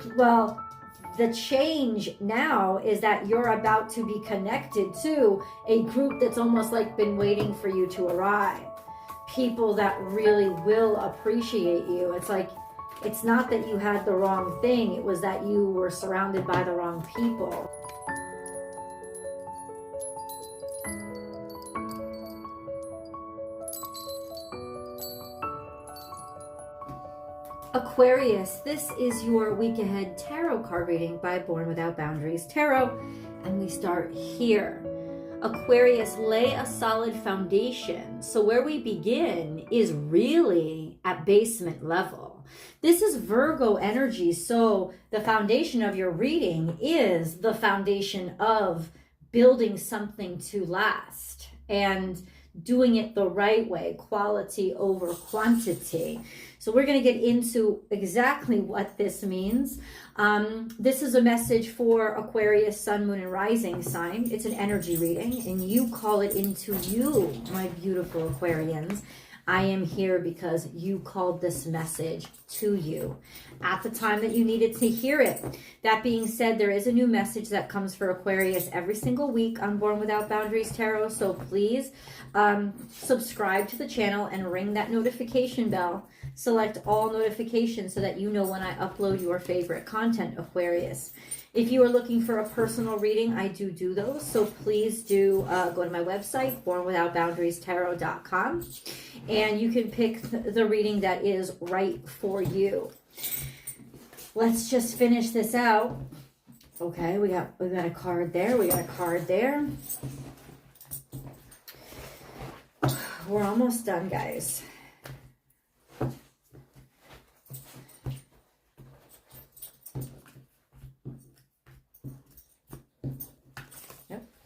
you. Well, the change now is that you're about to be connected to a group that's almost like been waiting for you to arrive. People that really will appreciate you. It's like, it's not that you had the wrong thing, it was that you were surrounded by the wrong people. Aquarius, this is your week ahead tarot card reading by Born Without Boundaries Tarot, and we start here. Aquarius, lay a solid foundation. So where we begin is really at basement level. This is Virgo energy, so the foundation of your reading is the foundation of building something to last and doing it the right way, quality over quantity. So we're going to get into exactly what this means. This is a message for Aquarius, Sun, Moon, and Rising sign. It's an energy reading, and you call it into you, my beautiful Aquarians. I am here because you called this message to you at the time that you needed to hear it. That being said, there is a new message that comes for Aquarius every single week on Born Without Boundaries Tarot. So please subscribe to the channel and ring that notification bell. Select all notifications so that you know when I upload your favorite content, Aquarius. If you are looking for a personal reading, I do those. So please do go to my website, bornwithoutboundariestarot.com, and you can pick the reading that is right for you. Let's just finish this out. Okay, we got a card there. We got a card there. We're almost done, guys.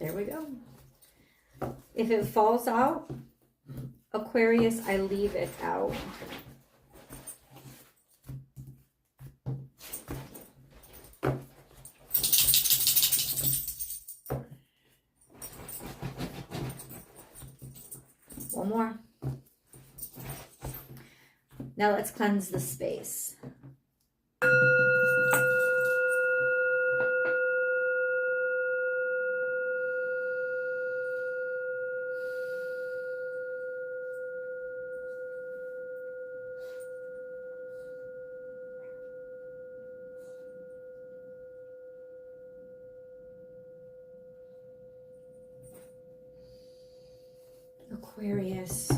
There we go. If it falls out, Aquarius, I leave it out. One more. Now let's cleanse the space. Aquarius.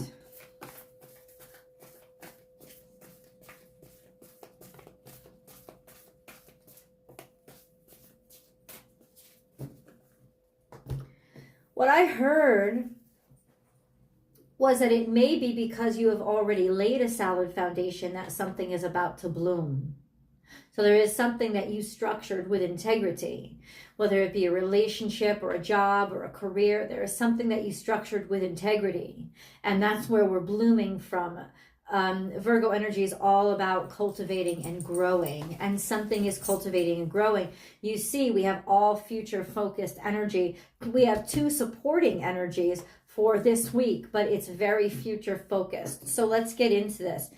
What I heard was that it may be because you have already laid a solid foundation that something is about to bloom. So there is something that you structured with integrity, whether it be a relationship or a job or a career. There is something that you structured with integrity, and that's where we're blooming from. Virgo energy is all about cultivating and growing, and something is cultivating and growing. You see, we have all future focused energy. We have two supporting energies for this week, but it's very future focused. So let's get into this.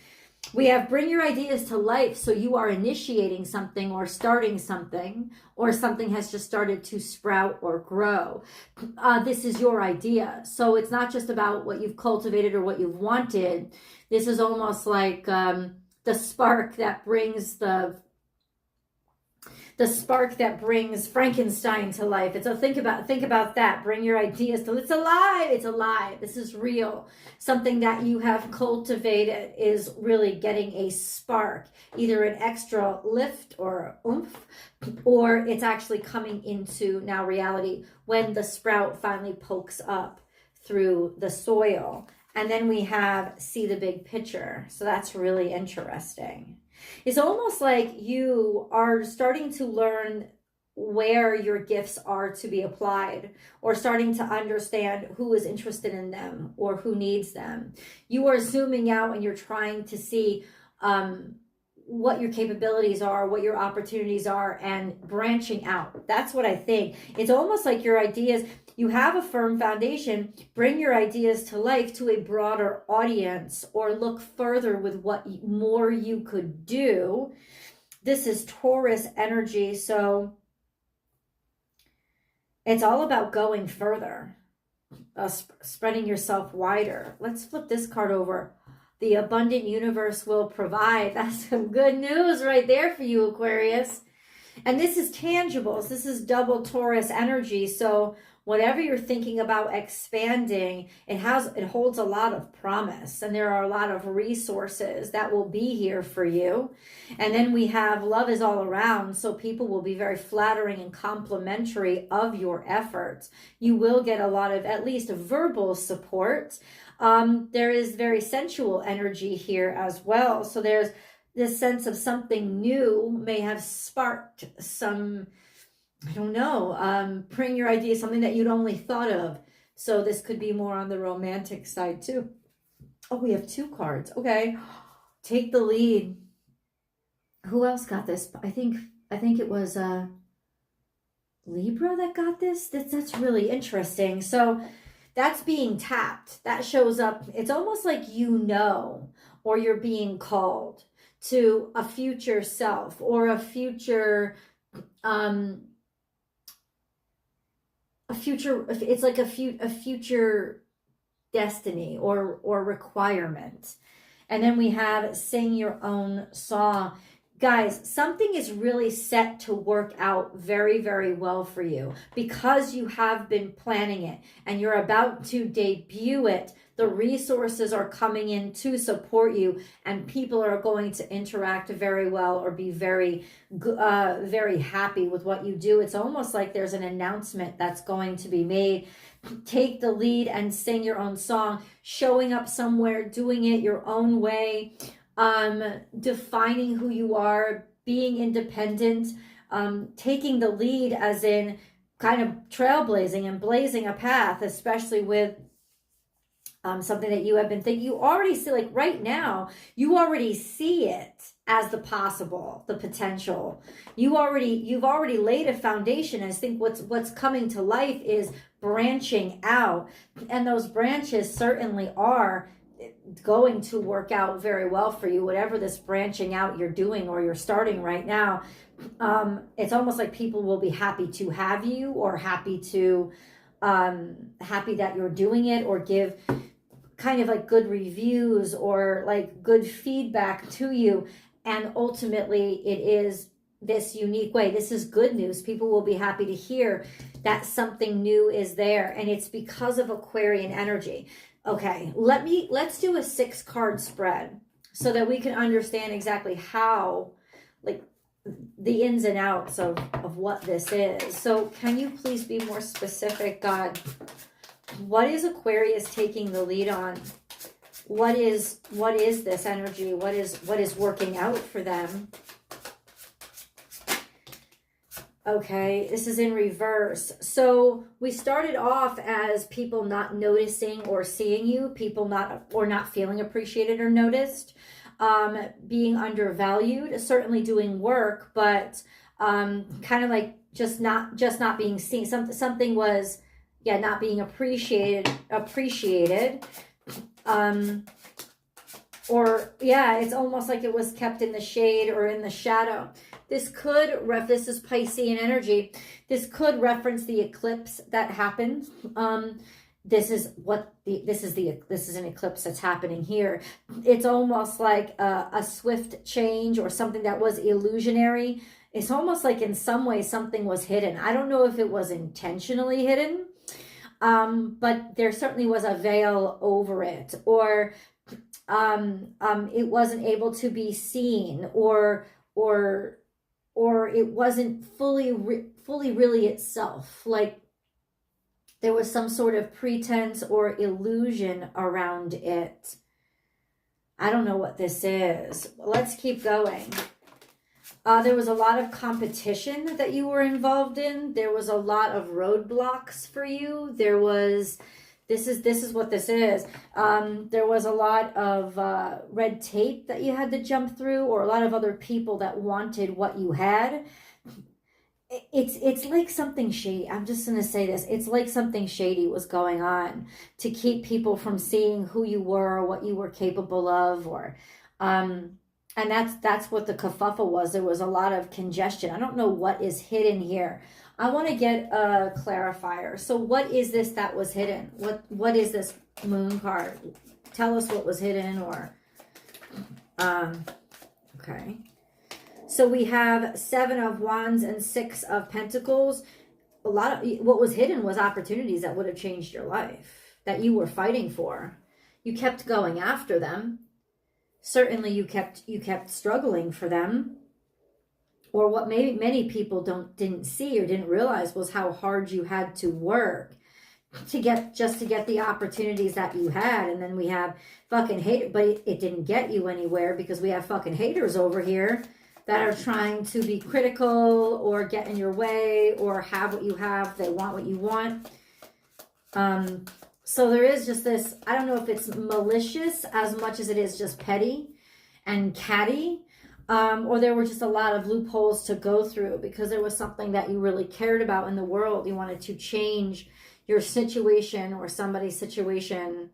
We have bring your ideas to life. So you are initiating something or starting something, or something has just started to sprout or grow. This is your idea. So it's not just about what you've cultivated or what you've wanted. This is almost like the spark that brings the spark that brings Frankenstein to life. It's a think about that. Bring your ideas to, it's alive. It's alive. This is real. Something that you have cultivated is really getting a spark, either an extra lift or oomph, or it's actually coming into now reality when the sprout finally pokes up through the soil. And then we have see the big picture. So that's really interesting. It's almost like you are starting to learn where your gifts are to be applied, or starting to understand who is interested in them or who needs them. You are zooming out and you're trying to see what your capabilities are, what your opportunities are, and branching out. That's what I think. It's almost like your ideas, you have a firm foundation, bring your ideas to life to a broader audience, or look further with what more you could do. this is Taurus energy. So it's all about going further, spreading yourself wider. Let's flip this card over. The abundant universe will provide. That's some good news right there for you, Aquarius. And this is tangibles. This is double Taurus energy. So whatever you're thinking about expanding, it holds a lot of promise, and there are a lot of resources that will be here for you. And then we have love is all around, so people will be very flattering and complimentary of your efforts. You will get a lot of at least verbal support. There is very sensual energy here as well. So there's this sense of something new may have sparked some, I don't know, bring your idea, something that you'd only thought of. So this could be more on the romantic side too. Oh, we have 2 cards. Okay. Take the lead. Who else got this? I think it was Libra that got this. That's really interesting. So that's being tapped. That shows up. It's almost like or you're being called to a future self or a future it's like a future destiny or requirement. And then we have sing your own song. Guys, something is really set to work out very, very well for you because you have been planning it and you're about to debut it. The resources are coming in to support you, and people are going to interact very well or be very happy with what you do. It's almost like there's an announcement that's going to be made. Take the lead and sing your own song, showing up somewhere, doing it your own way, defining who you are, being independent, taking the lead as in kind of trailblazing and blazing a path, especially with something that you have been thinking. You already see, like right now, you already see it as the possible, the potential. You've already laid a foundation. I think what's coming to life is branching out, and those branches certainly are going to work out very well for you. Whatever this branching out you're doing or you're starting right now, it's almost like people will be happy to have you, or happy that you're doing it, or give kind of like good reviews or like good feedback to you. And ultimately it is this unique way. This is good news. People will be happy to hear that something new is there, and it's because of Aquarian energy. Okay, let's do a 6-card spread so that we can understand exactly how, like, the ins and outs of what this is. So can you please be more specific, God? What is Aquarius taking the lead on? What is this energy? What is working out for them? Okay, this is in reverse. So we started off as people not noticing or seeing you, people not feeling appreciated or noticed, being undervalued, certainly doing work, but kind of like just not being seen. Something was not being appreciated. It's almost like it was kept in the shade or in the shadow. This is Piscean energy. This could reference the eclipse that happened. This is an eclipse that's happening here. It's almost like a swift change or something that was illusionary. It's almost like in some way something was hidden. I don't know if it was intentionally hidden, but there certainly was a veil over it, or it wasn't able to be seen, or it wasn't fully really itself. Like there was some sort of pretense or illusion around it. I don't know what this is. Let's keep going. There was a lot of competition that you were involved in. There was a lot of roadblocks for you. This is what this is. There was a lot of red tape that you had to jump through, or a lot of other people that wanted what you had. It's like something shady. I'm just going to say this. It's like something shady was going on to keep people from seeing who you were, or what you were capable of, or And that's what the kerfuffle was. There was a lot of congestion. I don't know what is hidden here. I want to get a clarifier. So what is this that was hidden? What is this moon card? Tell us what was hidden, or okay. So we have 7 of Wands and 6 of Pentacles. A lot of what was hidden was opportunities that would have changed your life, that you were fighting for. You kept going after them. Certainly you kept struggling for them. Or what maybe many people didn't see or didn't realize was how hard you had to work to get the opportunities that you had. And then we have fucking hate, but it didn't get you anywhere, because we have fucking haters over here that are trying to be critical or get in your way or have what you have. They want what you want. So there is just this, I don't know if it's malicious as much as it is just petty and catty. Or there were just a lot of loopholes to go through because there was something that you really cared about in the world. You wanted to change your situation or somebody's situation.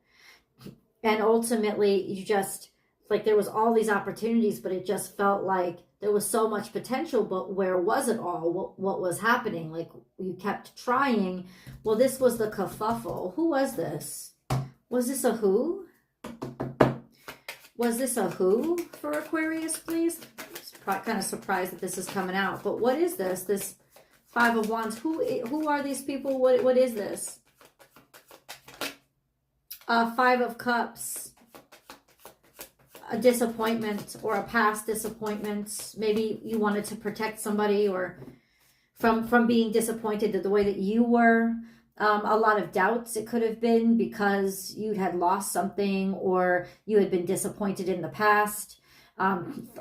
And ultimately you just, like, there was all these opportunities, but it just felt like there was so much potential, but where was it all? What was happening? Like, you kept trying. Well, this was the kerfuffle. Who was this? Was this a who? Was this a who for Aquarius, please? I'm kind of surprised that this is coming out. But what is this? This 5 of Wands. Who are these people? What is this? 5 of Cups. A disappointment or a past disappointment. Maybe you wanted to protect somebody or from being disappointed the way that you were. A lot of doubts it could have been because you had lost something or you had been disappointed in the past.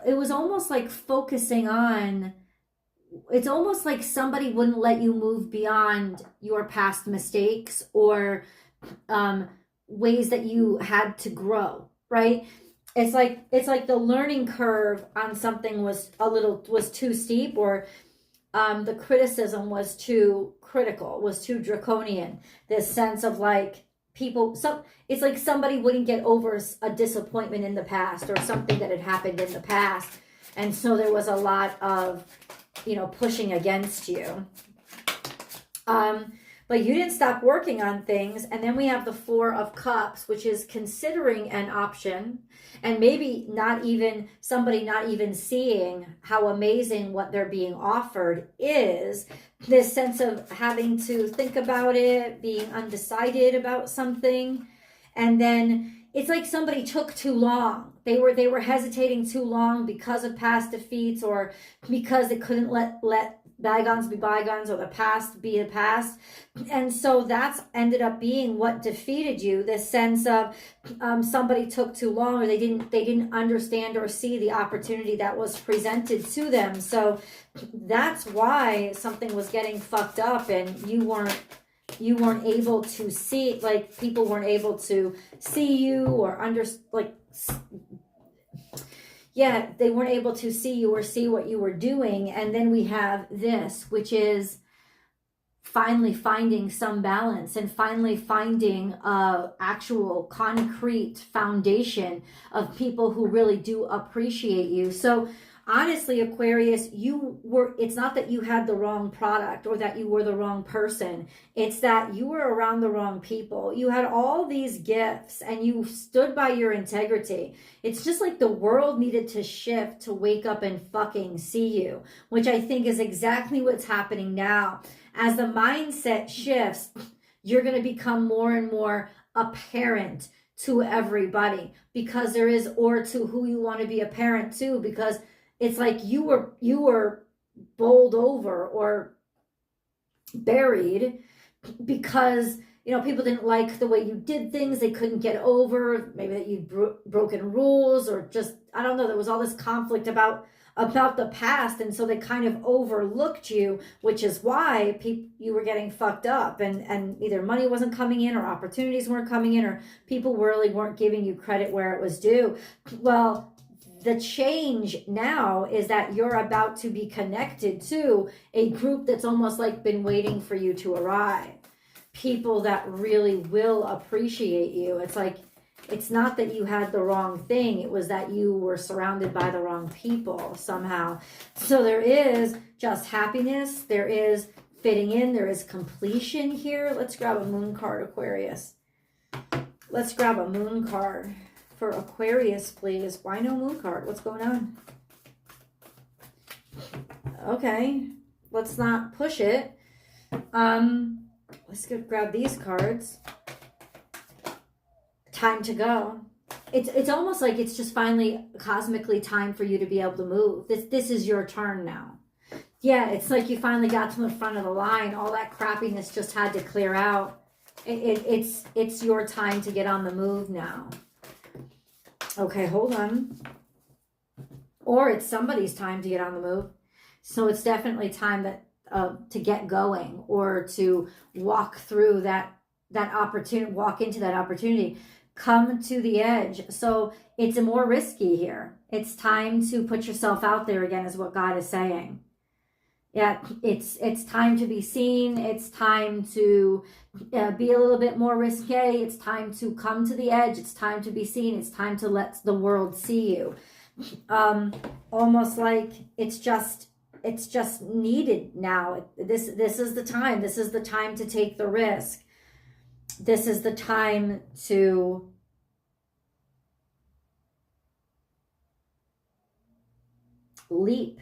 It was almost like focusing on, it's almost like somebody wouldn't let you move beyond your past mistakes or ways that you had to grow, right? It's like the learning curve on something was too steep, or the criticism was too critical, was too draconian. This sense of like it's like somebody wouldn't get over a disappointment in the past or something that had happened in the past. And so there was a lot of, pushing against you. But you didn't stop working on things. And then we have the 4 of Cups, which is considering an option, and maybe somebody not even seeing how amazing what they're being offered is. This sense of having to think about it, being undecided about something. And then it's like somebody took too long. They were hesitating too long because of past defeats, or because they couldn't let bygones be bygones, or the past be the past. And so that's ended up being what defeated you. This sense of somebody took too long, or they didn't understand or see the opportunity that was presented to them. So that's why something was getting fucked up, and you weren't able to see, like, people weren't able to see you or they weren't able to see you or see what you were doing. And then we have this, which is finally finding some balance and finally finding a actual concrete foundation of people who really do appreciate you. So honestly, Aquarius, it's not that you had the wrong product or that you were the wrong person. It's that you were around the wrong people. You had all these gifts and you stood by your integrity. It's just like the world needed to shift to wake up and fucking see you, which I think is exactly what's happening now. As the mindset shifts, you're going to become more and more apparent to everybody, because there is, or to who you want to be apparent to, because it's like you were bowled over or buried because, people didn't like the way you did things. They couldn't get over maybe that you'd broken rules, or just, I don't know, there was all this conflict about the past. And so they kind of overlooked you, which is why you were getting fucked up, and either money wasn't coming in or opportunities weren't coming in, or people really weren't giving you credit where it was due. Well, the change now is that you're about to be connected to a group that's almost like been waiting for you to arrive. People that really will appreciate you. It's like It's not that you had the wrong thing. It was that you were surrounded by the wrong people somehow. So there is just happiness. There is fitting in. There is completion here. Let's grab a moon card, Aquarius. Let's grab a moon card for Aquarius, please. Why no moon card? What's going on? Okay. Let's not push it. Let's go grab these cards. Time to go. It's almost like it's just finally cosmically time for you to be able to move. This is your turn now. Yeah, it's like you finally got to the front of the line. All that crappiness just had to clear out. It's your time to get on the move now. Okay, hold on. Or it's somebody's time to get on the move. So it's definitely time that to get going, or to walk through that opportunity, walk into that opportunity, come to the edge. So it's more risky here. It's time to put yourself out there again, is what God is saying. Yeah, it's time to be seen. It's time to be a little bit more risque. It's time to come to the edge. It's time to be seen. It's time to let the world see you. Almost like it's just needed now. This is the time. This is the time to take the risk. This is the time to leap.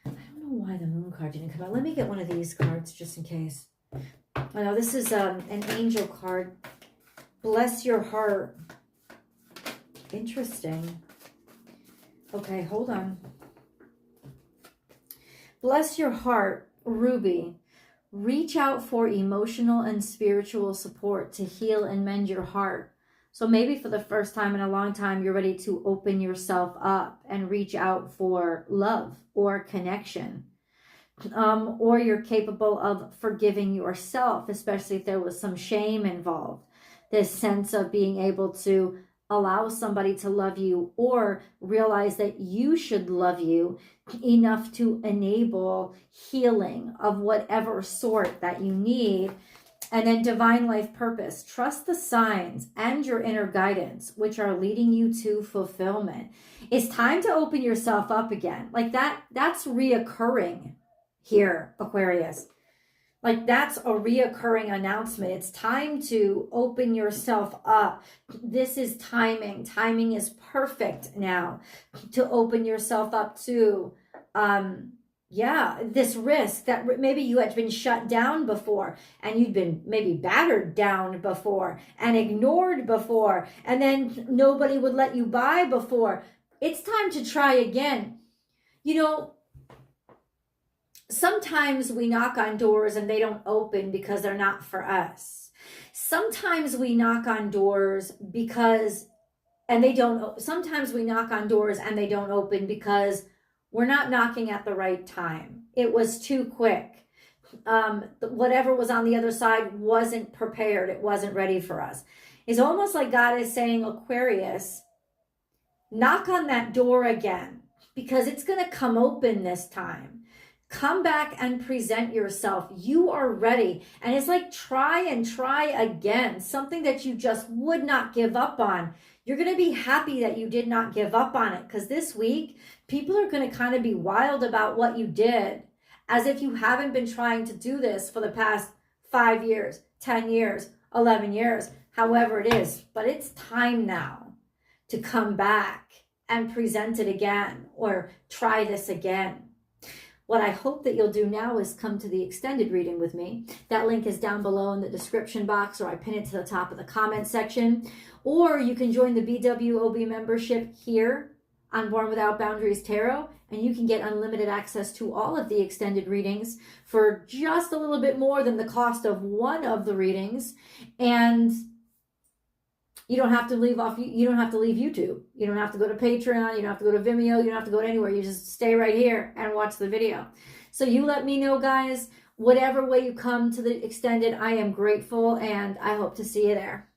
I don't know why the moon card didn't come out. Let me get one of these cards just in case. I know this is an angel card. Bless your heart. Interesting. Okay, hold on. Bless your heart, Ruby. Reach out for emotional and spiritual support to heal and mend your heart. So maybe for the first time in a long time, you're ready to open yourself up and reach out for love or connection. Or you're capable of forgiving yourself, especially if there was some shame involved. This sense of being able to allow somebody to love you, or realize that you should love you enough to enable healing of whatever sort that you need. And then divine life purpose. Trust the signs and your inner guidance, which are leading you to fulfillment. It's time to open yourself up again. Like that's reoccurring here, Aquarius. Like that's a reoccurring announcement. It's time to open yourself up. This is timing. Timing is perfect now to open yourself up to, this risk that maybe you had been shut down before, and you'd been maybe battered down before and ignored before, and then nobody would let you by before. It's time to try again. You know, sometimes we knock on doors and they don't open because they're not for us. Sometimes we knock on doors sometimes we knock on doors and they don't open because we're not knocking at the right time. It was too quick. Whatever was on the other side wasn't prepared. It wasn't ready for us. It's almost like God is saying, Aquarius, knock on that door again, because it's going to come open this time. Come back and present yourself. You are ready. And it's like try and try again. Something that you just would not give up on. You're going to be happy that you did not give up on it, because this week, people are going to kind of be wild about what you did, as if you haven't been trying to do this for the past 5 years, 10 years, 11 years, however it is. But it's time now to come back and present it again, or try this again. What I hope that you'll do now is come to the extended reading with me. That link is down below in the description box, or I pin it to the top of the comment section. Or you can join the BWOB membership here on Born Without Boundaries Tarot, and you can get unlimited access to all of the extended readings for just a little bit more than the cost of one of the readings. And you don't have to leave YouTube. You don't have to go to Patreon. You don't have to go to Vimeo. You don't have to go to anywhere. You just stay right here and watch the video. So you let me know, guys. Whatever way you come to the extended, I am grateful, and I hope to see you there.